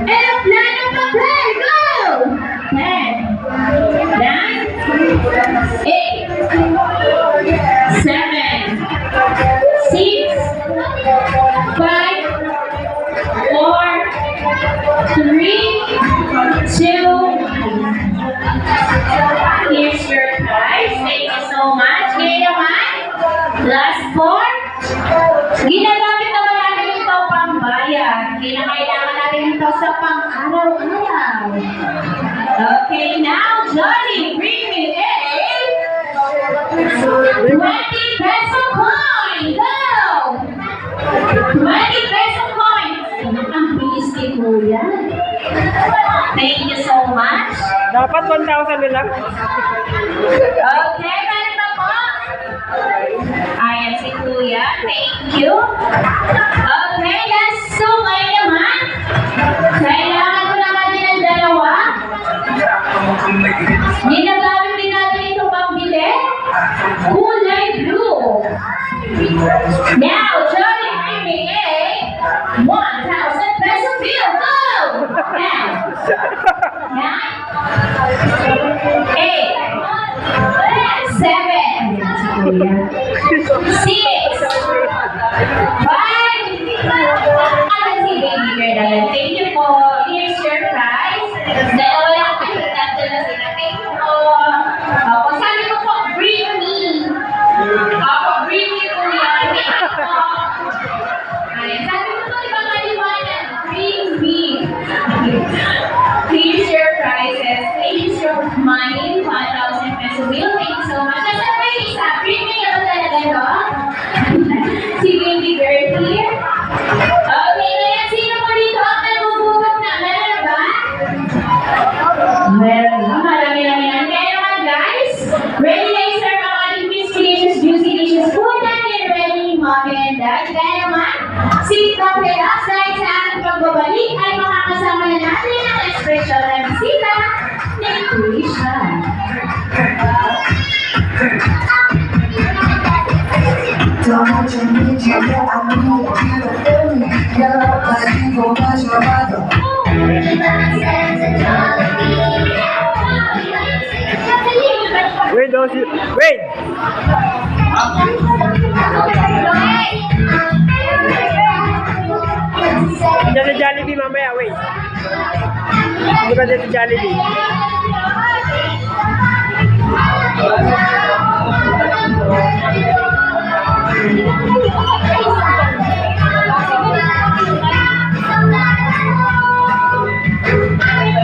Airplane of the play, go! 10, 9, 8, 7, 6, 5, 4, 3, 2, here's your prize. Thank you so much. Ngayon naman, last 4. Ginagamit naman natin ito pambayad. Kinakailangan natin ito sa pang-araw-araw. Okay, now, Johnny, bring me a 20 peso coin. Go! 20 peso coin. Ang bilis ni Kuya. Thank you so much. Dapat 1,000 na lang. Okay, meron na po. Ayan si Kuya. Thank you. Okay, that's so ngayon naman. Kailangan ko naman din ang dalawa. Ginagamit din natin ito pambili. Kulay blue. Now, Johnny, bring me a 1,000 peso bill. Go! Now. 9, 8, 7, 6, 5, thank you po. Here's your prize. Dahil wala ko kayo tatlo na sila. Thank you po. Opo, sabi ko po, bring me. Opo, bring me po yan. Thank you po. Ayan, sabi ko po, ibang maliwanag. Bring me. Here's your prizes. Here's your money, 1,000 peso bill. Thank you so much. Nasa pa yung isa. Bring me naman talaga, no? Si baby girl here. Okay, ngayon, sino po dito ang nagugugat na? Meron na ba? Meron na. Marami-rami yan. Kaya naman, guys, ready na yung serve ang ating crispy delicious, juicy delicious food natin. Ready, mommy and dad. Kaya naman, sit back with us dahil sa ating pagbabalik ay makakasama na natin ang espresso na bisita ni Krisha. Wait, don't you... Wait! Diyan sa Jollibee mamaya, wait. Hindi ba dyan sa Jollibee?